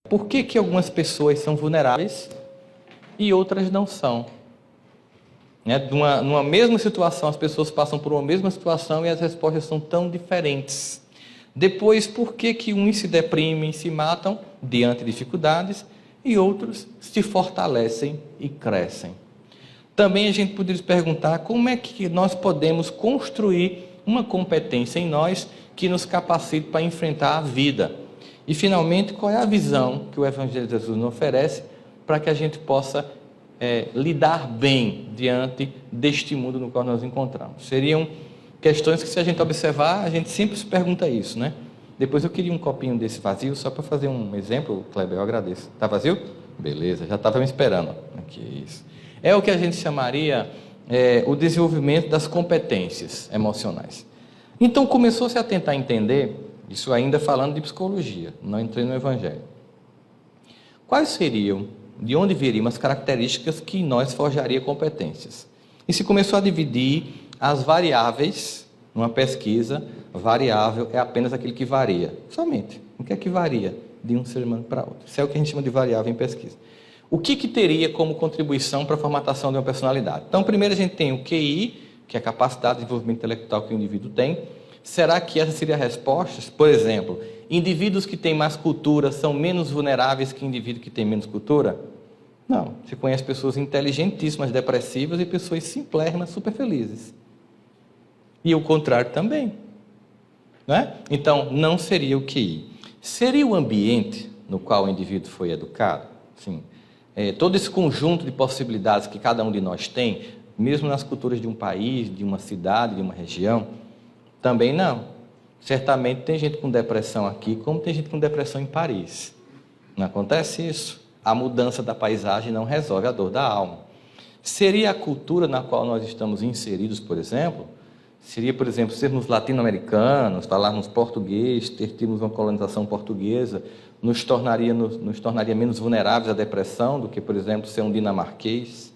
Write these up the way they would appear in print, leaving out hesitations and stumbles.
Por que que algumas pessoas são vulneráveis e outras não são? Numa mesma situação, as pessoas passam por uma mesma situação e as respostas são tão diferentes. Depois, por que que uns se deprimem e se matam diante de dificuldades e outros se fortalecem e crescem? Também a gente poderia se perguntar como é que nós podemos construir uma competência em nós que nos capacite para enfrentar a vida. E, finalmente, qual é a visão que o Evangelho de Jesus nos oferece para que a gente possa lidar bem diante deste mundo no qual nós nos encontramos? Seriam questões que, se a gente observar, a gente sempre se pergunta isso, né? Depois eu queria um copinho desse vazio, só para fazer um exemplo, Kleber, eu agradeço. Está vazio? Beleza, já estava me esperando. Aqui, isso. É o que a gente chamaria o desenvolvimento das competências emocionais. Então, começou-se a tentar entender, isso ainda falando de psicologia, não entrei no Evangelho. Quais seriam, de onde viriam as características que em nós forjaria competências? E se começou a dividir as variáveis, numa pesquisa, variável é apenas aquilo que varia, somente. O que é que varia de um ser humano para outro? Isso é o que a gente chama de variável em pesquisa. O que teria como contribuição para a formatação de uma personalidade? Então, primeiro a gente tem o QI, que é a capacidade de desenvolvimento intelectual que o indivíduo tem. Será que essa seria a resposta? Por exemplo, indivíduos que têm mais cultura são menos vulneráveis que indivíduos que têm menos cultura? Não. Você conhece pessoas inteligentíssimas, depressivas, e pessoas simplérrimas, super felizes. E o contrário também. Não é? Então, não seria o QI. Seria o ambiente no qual o indivíduo foi educado? Sim. Todo esse conjunto de possibilidades que cada um de nós tem, mesmo nas culturas de um país, de uma cidade, de uma região, também não. Certamente tem gente com depressão aqui, como tem gente com depressão em Paris. Não acontece isso. A mudança da paisagem não resolve a dor da alma. Seria a cultura na qual nós estamos inseridos, por exemplo? Seria, por exemplo, sermos latino-americanos, falarmos português, termos uma colonização portuguesa, nos tornaria menos vulneráveis à depressão do que, por exemplo, ser um dinamarquês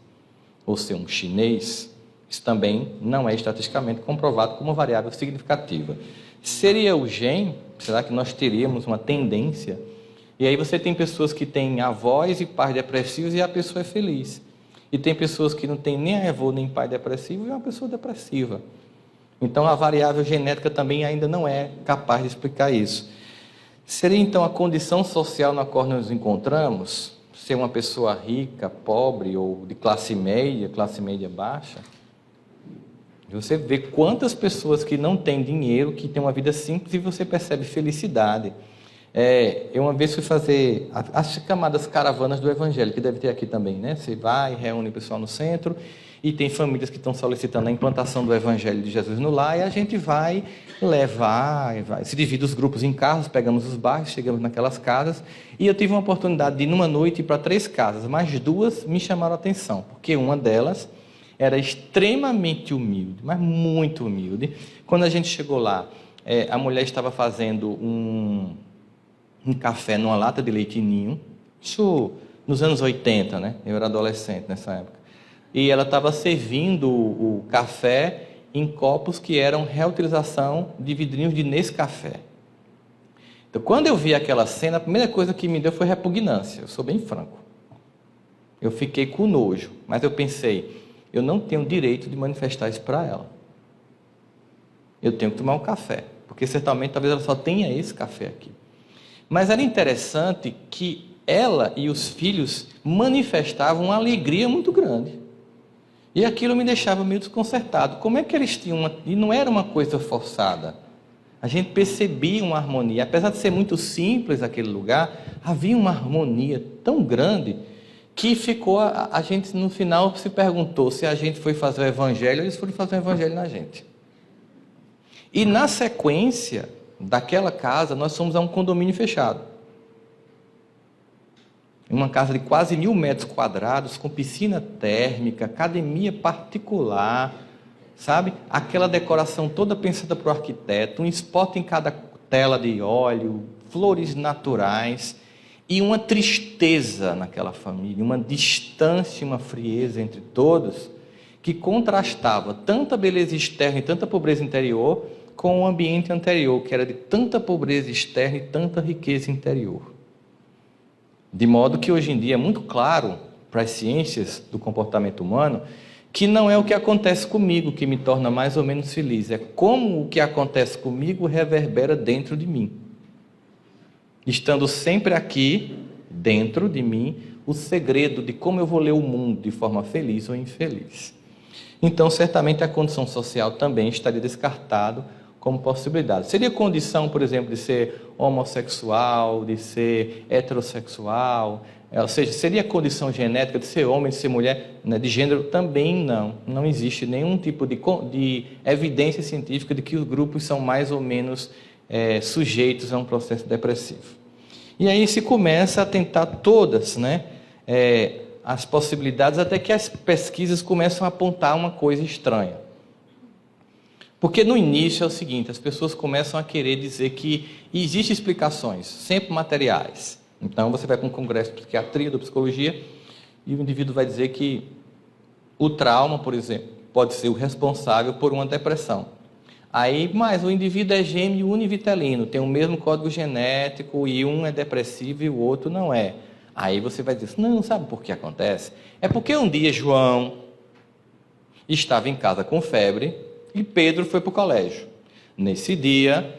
ou ser um chinês? Isso também não é estatisticamente comprovado como uma variável significativa. Seria o gene? Será que nós teríamos uma tendência? E aí você tem pessoas que têm avós e pais depressivos e a pessoa é feliz. E tem pessoas que não têm nem avô nem pai depressivo e é uma pessoa depressiva. Então, a variável genética também ainda não é capaz de explicar isso. Seria, então, a condição social na qual nós nos encontramos? Ser uma pessoa rica, pobre ou de classe média baixa? Você vê quantas pessoas que não têm dinheiro, que têm uma vida simples, e você percebe felicidade. Eu uma vez fui fazer as chamadas caravanas do Evangelho, que deve ter aqui também, né? Você vai, reúne o pessoal no centro, e tem famílias que estão solicitando a implantação do Evangelho de Jesus no lar, e a gente vai levar, se divide os grupos em carros, pegamos os bairros, chegamos naquelas casas, e eu tive uma oportunidade de ir numa noite para 3 casas, mas 2 me chamaram a atenção, porque uma delas era extremamente humilde, mas muito humilde. Quando a gente chegou lá, a mulher estava fazendo um café numa lata de leite ninho, isso nos anos 80, né? Eu era adolescente nessa época. E ela estava servindo o café em copos que eram reutilização de vidrinhos de Nescafé. Então, quando eu vi aquela cena, a primeira coisa que me deu foi repugnância, eu sou bem franco. Eu fiquei com nojo, mas eu pensei, eu não tenho direito de manifestar isso para ela. Eu tenho que tomar um café, porque certamente talvez ela só tenha esse café aqui. Mas era interessante que ela e os filhos manifestavam uma alegria muito grande. E aquilo me deixava meio desconcertado. Como é que eles tinham E não era uma coisa forçada. A gente percebia uma harmonia. Apesar de ser muito simples aquele lugar, havia uma harmonia tão grande que ficou... A gente, no final, se perguntou se a gente foi fazer o Evangelho, eles foram fazer o Evangelho na gente. E, na sequência daquela casa, nós fomos a um condomínio fechado. Uma casa de quase 1.000 metros quadrados, com piscina térmica, academia particular, sabe? Aquela decoração toda pensada para o arquiteto, um spot em cada tela de óleo, flores naturais, e uma tristeza naquela família, uma distância, uma frieza entre todos, que contrastava tanta beleza externa e tanta pobreza interior com o ambiente anterior, que era de tanta pobreza externa e tanta riqueza interior. De modo que hoje em dia é muito claro para as ciências do comportamento humano que não é o que acontece comigo que me torna mais ou menos feliz, é como o que acontece comigo reverbera dentro de mim. Estando sempre aqui, dentro de mim, o segredo de como eu vou ler o mundo de forma feliz ou infeliz. Então, certamente a condição social também estaria descartado como possibilidade. Seria condição, por exemplo, de ser homossexual, de ser heterossexual, ou seja, seria condição genética de ser homem, de ser mulher, né? De gênero também não. Não existe nenhum tipo de evidência científica de que os grupos são mais ou menos sujeitos a um processo depressivo. E aí se começa a tentar todas, né, as possibilidades, até que as pesquisas começam a apontar uma coisa estranha. Porque no início é o seguinte, as pessoas começam a querer dizer que existem explicações, sempre materiais. Então você vai para um congresso de psiquiatria, de psicologia, e o indivíduo vai dizer que o trauma, por exemplo, pode ser o responsável por uma depressão. Aí, mas o indivíduo é gêmeo univitelino, tem o mesmo código genético e um é depressivo e o outro não é. Aí você vai dizer, não, sabe por que acontece? É porque um dia João estava em casa com febre e Pedro foi para o colégio. Nesse dia,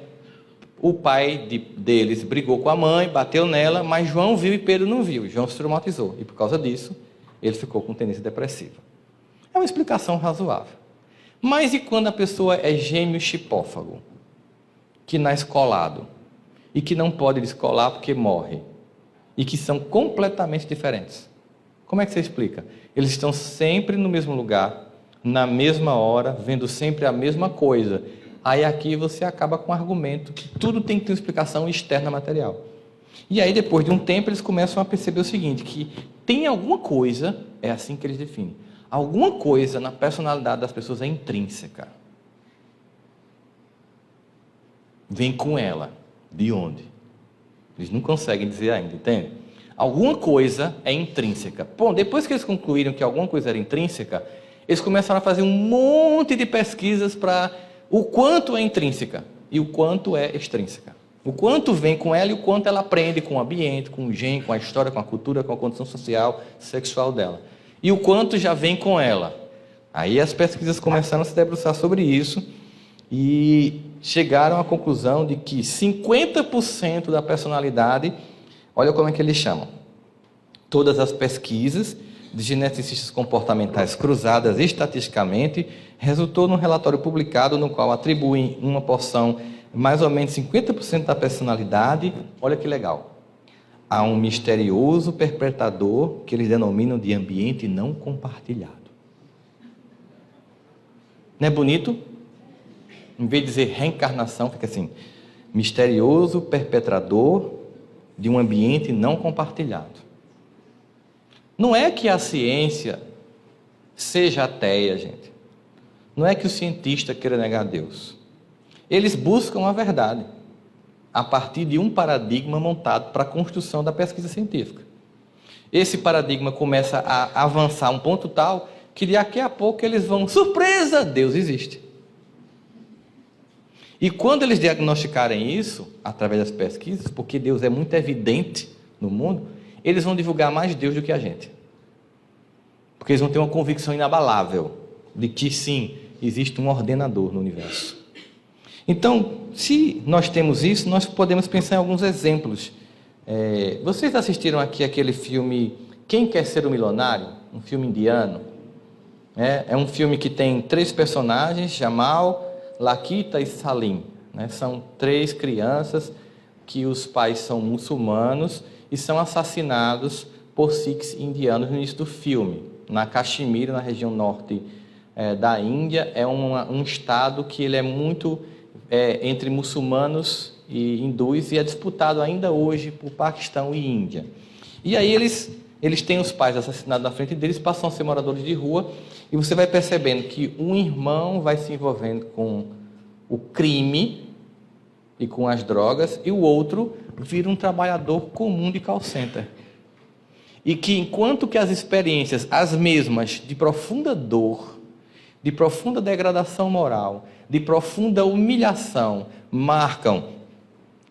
o pai deles brigou com a mãe, bateu nela, mas João viu e Pedro não viu. João se traumatizou e por causa disso, ele ficou com tendência depressiva. É uma explicação razoável. Mas e quando a pessoa é gêmeo chipófago, que nasce colado, e que não pode descolar porque morre, e que são completamente diferentes? Como é que você explica? Eles estão sempre no mesmo lugar, na mesma hora, vendo sempre a mesma coisa. Aí aqui você acaba com o argumento que tudo tem que ter uma explicação externa material. E aí depois de um tempo eles começam a perceber o seguinte, que tem alguma coisa, é assim que eles definem, alguma coisa na personalidade das pessoas é intrínseca. Vem com ela. De onde? Eles não conseguem dizer ainda, entende? Alguma coisa é intrínseca. Bom, depois que eles concluíram que alguma coisa era intrínseca, eles começaram a fazer um monte de pesquisas para o quanto é intrínseca e o quanto é extrínseca. O quanto vem com ela e o quanto ela aprende com o ambiente, com o gene, com a história, com a cultura, com a condição social, sexual dela. E o quanto já vem com ela. Aí as pesquisas começaram a se debruçar sobre isso e chegaram à conclusão de que 50% da personalidade, olha como é que eles chamam, todas as pesquisas de geneticistas comportamentais cruzadas estatisticamente, resultou num relatório publicado no qual atribuem uma porção, mais ou menos 50% da personalidade, olha que legal, a um misterioso perpetrador que eles denominam de ambiente não compartilhado. Não é bonito? Em vez de dizer reencarnação, fica assim, misterioso perpetrador de um ambiente não compartilhado. Não é que a ciência seja ateia, gente. Não é que o cientista queira negar Deus. Eles buscam a verdade a partir de um paradigma montado para a construção da pesquisa científica. Esse paradigma começa a avançar a um ponto tal que daqui a pouco eles vão, surpresa, Deus existe. E quando eles diagnosticarem isso, através das pesquisas, porque Deus é muito evidente no mundo, eles vão divulgar mais Deus do que a gente. Porque eles vão ter uma convicção inabalável de que sim, existe um ordenador no universo. Então, se nós temos isso, nós podemos pensar em alguns exemplos. Vocês assistiram aqui aquele filme Quem Quer Ser o Milionário? Um filme indiano. É um filme que tem 3 personagens, Jamal, Lakita e Salim. São 3 crianças que os pais são muçulmanos e são assassinados por Sikhs indianos no início do filme. Na Caxemira, na região norte da Índia, é um estado que ele é muito entre muçulmanos e hindus e é disputado ainda hoje por Paquistão e Índia. E aí eles têm os pais assassinados na frente deles, passam a ser moradores de rua e você vai percebendo que um irmão vai se envolvendo com o crime e com as drogas e o outro vira um trabalhador comum de call center. E que enquanto que as experiências, as mesmas, de profunda dor, de profunda degradação moral, de profunda humilhação, marcam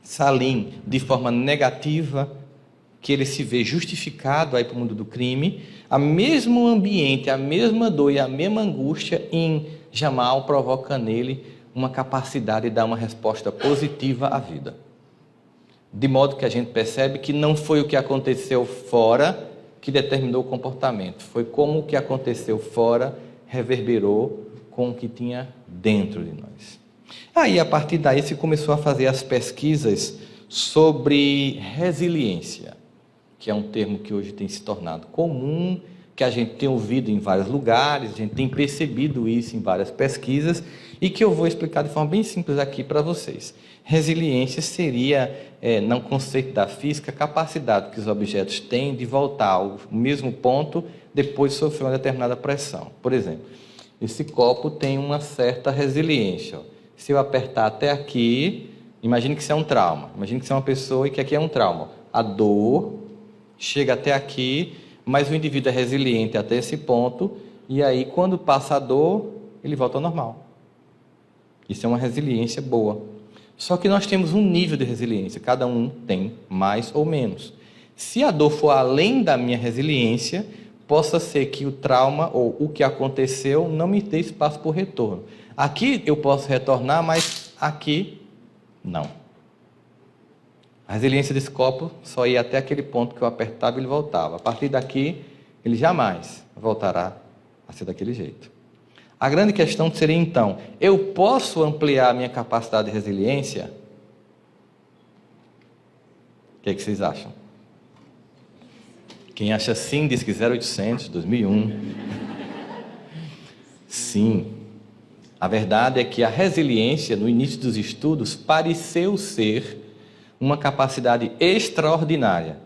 Salim de forma negativa, que ele se vê justificado aí para o mundo do crime, o mesmo ambiente, a mesma dor e a mesma angústia em Jamal provoca nele uma capacidade de dar uma resposta positiva à vida. De modo que a gente percebe que não foi o que aconteceu fora que determinou o comportamento, foi como o que aconteceu fora reverberou com o que tinha dentro de nós. Aí, a partir daí, se começou a fazer as pesquisas sobre resiliência, que é um termo que hoje tem se tornado comum, que a gente tem ouvido em vários lugares, a gente tem percebido isso em várias pesquisas, e que eu vou explicar de forma bem simples aqui para vocês. Resiliência seria, no conceito da física, a capacidade que os objetos têm de voltar ao mesmo ponto depois de sofrer uma determinada pressão. Por exemplo, esse copo tem uma certa resiliência. Se eu apertar até aqui, imagine que isso é um trauma. Imagine que isso é uma pessoa e que aqui é um trauma. A dor chega até aqui, mas o indivíduo é resiliente até esse ponto, e aí quando passa a dor, ele volta ao normal. Isso é uma resiliência boa. Só que nós temos um nível de resiliência, cada um tem mais ou menos. Se a dor for além da minha resiliência, possa ser que o trauma ou o que aconteceu não me dê espaço por retorno. Aqui eu posso retornar, mas aqui não. A resiliência desse copo só ia até aquele ponto que eu apertava e ele voltava. A partir daqui, ele jamais voltará a ser daquele jeito. A grande questão seria então, eu posso ampliar a minha capacidade de resiliência? O que é que vocês acham? Quem acha sim, diz que 0800, 2001. Sim. A verdade é que a resiliência, no início dos estudos, pareceu ser uma capacidade extraordinária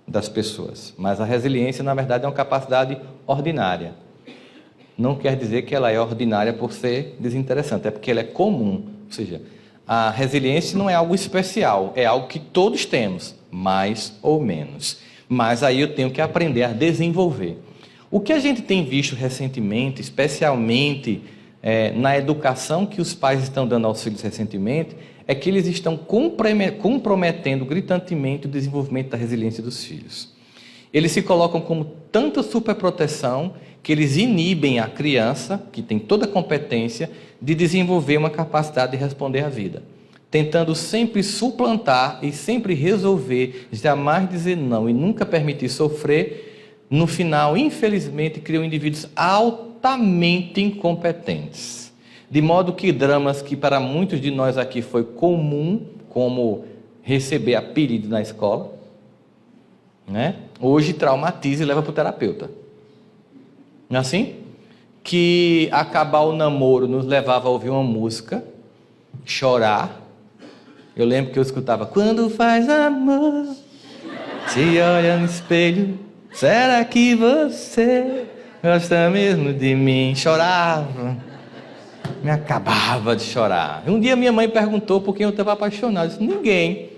das pessoas. Mas a resiliência, na verdade, é uma capacidade ordinária. Não quer dizer que ela é ordinária por ser desinteressante, é porque ela é comum. Ou seja, a resiliência não é algo especial, é algo que todos temos, mais ou menos. Mas aí eu tenho que aprender a desenvolver. O que a gente tem visto recentemente, especialmente na educação que os pais estão dando aos filhos recentemente, é que eles estão comprometendo gritantemente o desenvolvimento da resiliência dos filhos. Eles se colocam como tanta superproteção que eles inibem a criança, que tem toda a competência, de desenvolver uma capacidade de responder à vida, tentando sempre suplantar e sempre resolver, jamais dizer não e nunca permitir sofrer. No final, infelizmente, criam indivíduos altamente incompetentes. De modo que dramas que para muitos de nós aqui foi comum, como receber apelido na escola, né? Hoje traumatiza e leva para o terapeuta. Não é assim? Que acabar o namoro nos levava a ouvir uma música, chorar. Eu lembro que eu escutava: quando faz amor, se olha no espelho, será que você gosta mesmo de mim? Chorava, me acabava de chorar. Um dia minha mãe perguntou por quem eu estava apaixonado. Eu disse: ninguém.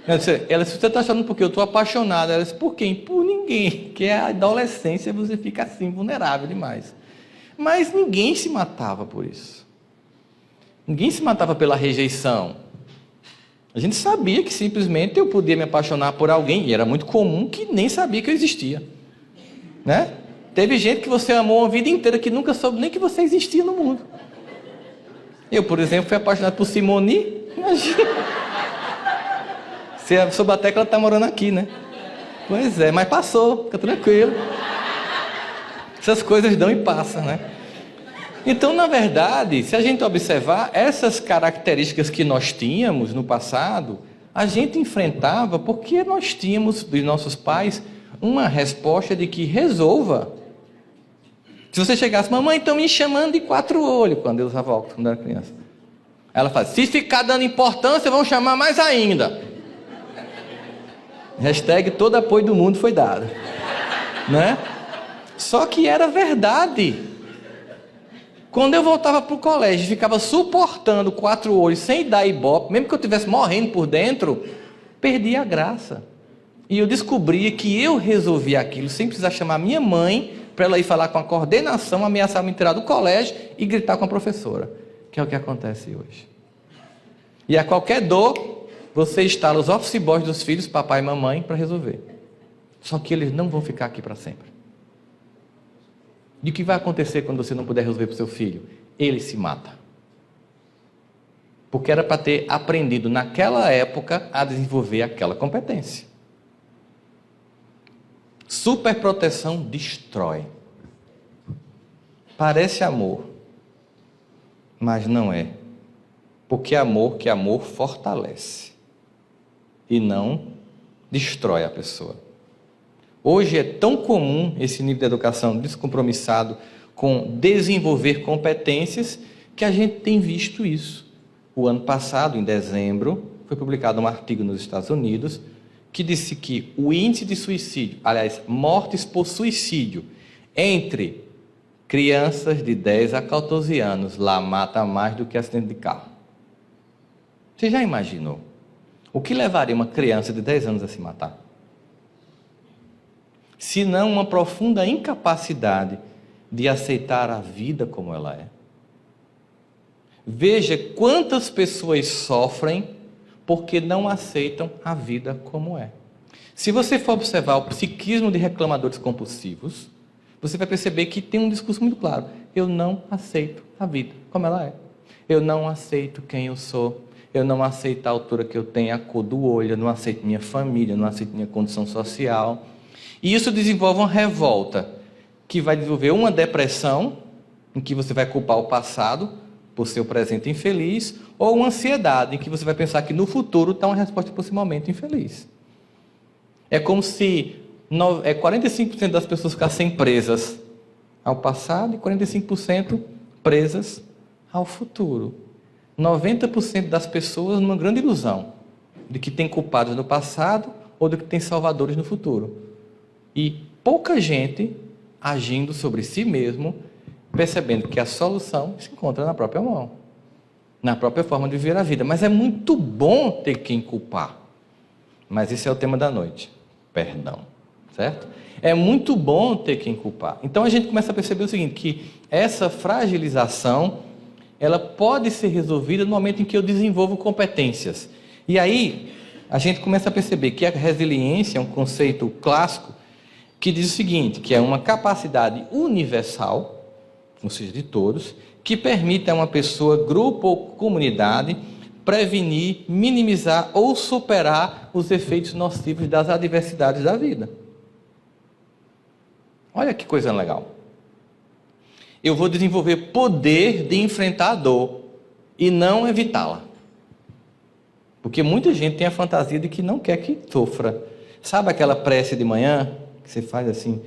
Ela disse: você está chorando porque eu estou apaixonado? Ela disse: por quem? Por ninguém. Que é a adolescência, você fica assim, vulnerável demais. Mas ninguém se matava por isso. Ninguém se matava pela rejeição. A gente sabia que simplesmente eu podia me apaixonar por alguém, e era muito comum, que nem sabia que eu existia. Né? Teve gente que você amou a vida inteira que nunca soube nem que você existia no mundo. Eu, por exemplo, fui apaixonado por Simone. Imagina. Você soube até que ela está morando aqui, né? Pois é, mas passou, fica tranquilo. Essas coisas dão e passam, né? Então, na verdade, se a gente observar essas características que nós tínhamos no passado, a gente enfrentava porque nós tínhamos dos nossos pais uma resposta de que resolva. Se você chegasse: mamãe, estão me chamando de 4 olhos, quando eu usava óculos, quando era criança. Ela fala: se ficar dando importância, vão chamar mais ainda. Hashtag todo apoio do mundo foi dado. Né? Só que era verdade. Quando eu voltava para o colégio, ficava suportando 4 olhos sem dar ibope, mesmo que eu estivesse morrendo por dentro, perdia a graça. E eu descobria que eu resolvia aquilo sem precisar chamar minha mãe para ela ir falar com a coordenação, ameaçar me tirar do colégio e gritar com a professora, que é o que acontece hoje. E a qualquer dor, você instala os office boys dos filhos, papai e mamãe, para resolver. Só que eles não vão ficar aqui para sempre. E o que vai acontecer quando você não puder resolver para o seu filho? Ele se mata. Porque era para ter aprendido naquela época a desenvolver aquela competência. Superproteção destrói. Parece amor, mas não é. Porque amor fortalece e não destrói a pessoa. Hoje é tão comum esse nível de educação descompromissado com desenvolver competências que a gente tem visto isso. O ano passado, em dezembro, foi publicado um artigo nos Estados Unidos que disse que o índice de suicídio, aliás, mortes por suicídio, entre crianças de 10 a 14 anos, lá mata mais do que acidente de carro. Você já imaginou? O que levaria uma criança de 10 anos a se matar? Se não uma profunda incapacidade de aceitar a vida como ela é. Veja quantas pessoas sofrem porque não aceitam a vida como é. Se você for observar o psiquismo de reclamadores compulsivos, você vai perceber que tem um discurso muito claro. Eu não aceito a vida como ela é. Eu não aceito quem eu sou. Eu não aceito a altura que eu tenho, a cor do olho. Eu não aceito minha família. Eu não aceito minha condição social. E isso desenvolve uma revolta que vai desenvolver uma depressão, em que você vai culpar o passado por seu presente infeliz, ou uma ansiedade, em que você vai pensar que no futuro está uma resposta para esse momento infeliz. É como se 45% das pessoas ficassem presas ao passado e 45% presas ao futuro. 90% das pessoas numa grande ilusão de que tem culpados no passado ou de que tem salvadores no futuro. E pouca gente agindo sobre si mesmo, percebendo que a solução se encontra na própria mão, na própria forma de viver a vida. Mas é muito bom ter quem culpar. Mas esse é o tema da noite. Perdão. Certo? É muito bom ter quem culpar. Então a gente começa a perceber o seguinte, que essa fragilização, ela pode ser resolvida no momento em que eu desenvolvo competências. E aí a gente começa a perceber que a resiliência é um conceito clássico que diz o seguinte, que é uma capacidade universal, ou seja, de todos, que permite a uma pessoa, grupo ou comunidade prevenir, minimizar ou superar os efeitos nocivos das adversidades da vida. Olha que coisa legal. Eu vou desenvolver poder de enfrentar a dor e não evitá-la. Porque muita gente tem a fantasia de que não quer que sofra. Sabe aquela prece de manhã que você faz assim: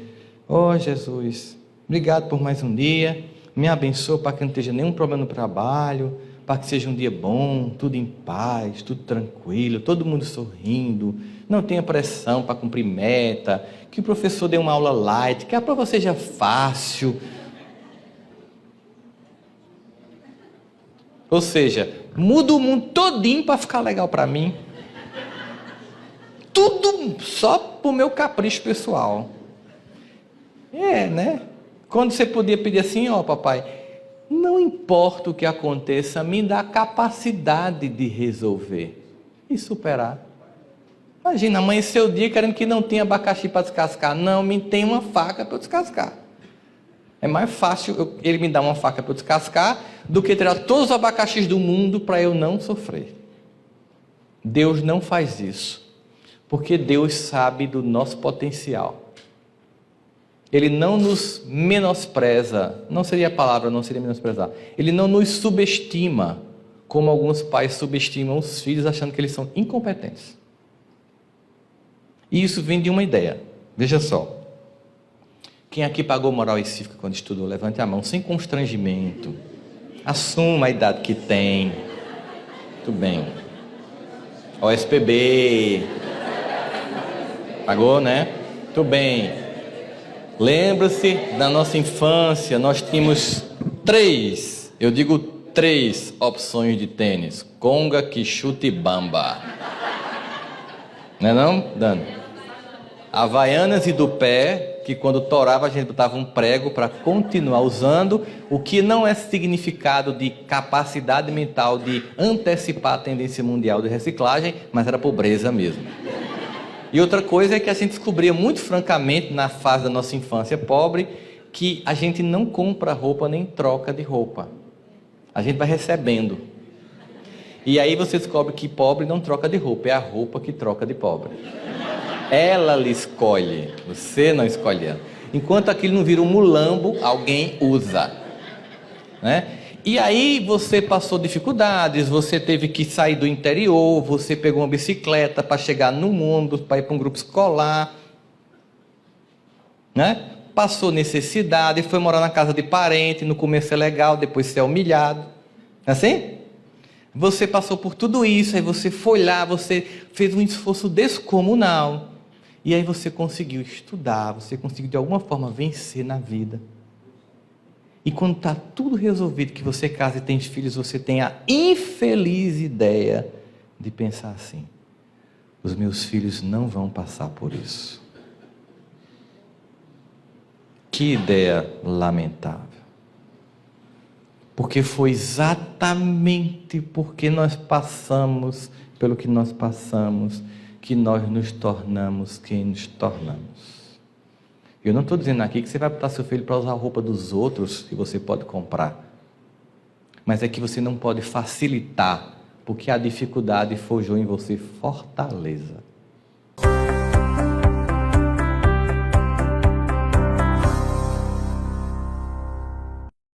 ó Jesus, obrigado por mais um dia, me abençoa para que não esteja nenhum problema no trabalho, para que seja um dia bom, tudo em paz, tudo tranquilo, todo mundo sorrindo, não tenha pressão para cumprir meta, que o professor dê uma aula light, que a prova seja fácil. Ou seja, muda o mundo todinho para ficar legal para mim. Tudo só para o meu capricho pessoal. Né? Quando você podia pedir assim, ó papai, não importa o que aconteça, me dá a capacidade de resolver e superar. Imagina, amanhecer o dia querendo que não tenha abacaxi para descascar. Não, me tem uma faca para eu descascar. É mais fácil ele me dar uma faca para eu descascar do que tirar todos os abacaxis do mundo para eu não sofrer. Deus não faz isso, porque Deus sabe do nosso potencial. Ele não nos menospreza, não seria a palavra, não seria menosprezar. Ele não nos subestima, como alguns pais subestimam os filhos achando que eles são incompetentes. E isso vem de uma ideia. Veja só. Quem aqui pagou moral e cívica quando estudou? Levante a mão, sem constrangimento. Assuma a idade que tem. Muito bem. OSPB. Pagou, né? Muito bem. Lembra-se da nossa infância, nós tínhamos três opções de tênis. Conga, que chute e bamba. Não é não, Dani? Havaianas e do pé, que quando torava a gente botava um prego para continuar usando, o que não é significado de capacidade mental de antecipar a tendência mundial de reciclagem, mas era pobreza mesmo. E outra coisa é que a gente descobria muito francamente na fase da nossa infância pobre que a gente não compra roupa nem troca de roupa. A gente vai recebendo. E aí você descobre que pobre não troca de roupa, é a roupa que troca de pobre. Ela lhe escolhe, você não escolhe ela. Enquanto aquilo não vira um mulambo, alguém usa, né? E aí você passou dificuldades, você teve que sair do interior, você pegou uma bicicleta para chegar no mundo, para ir para um grupo escolar, né? Passou necessidade, foi morar na casa de parente, no começo é legal, depois você é humilhado, não é assim? Você passou por tudo isso, aí você foi lá, você fez um esforço descomunal, e aí você conseguiu estudar, você conseguiu de alguma forma vencer na vida. E quando está tudo resolvido, que você casa e tem filhos, você tem a infeliz ideia de pensar assim: os meus filhos não vão passar por isso. Que ideia lamentável. Porque foi exatamente porque nós passamos pelo que nós passamos, que nós nos tornamos quem nos tornamos. Eu não estou dizendo aqui que você vai botar seu filho para usar a roupa dos outros, que você pode comprar. Mas é que você não pode facilitar, porque a dificuldade forjou em você fortaleza.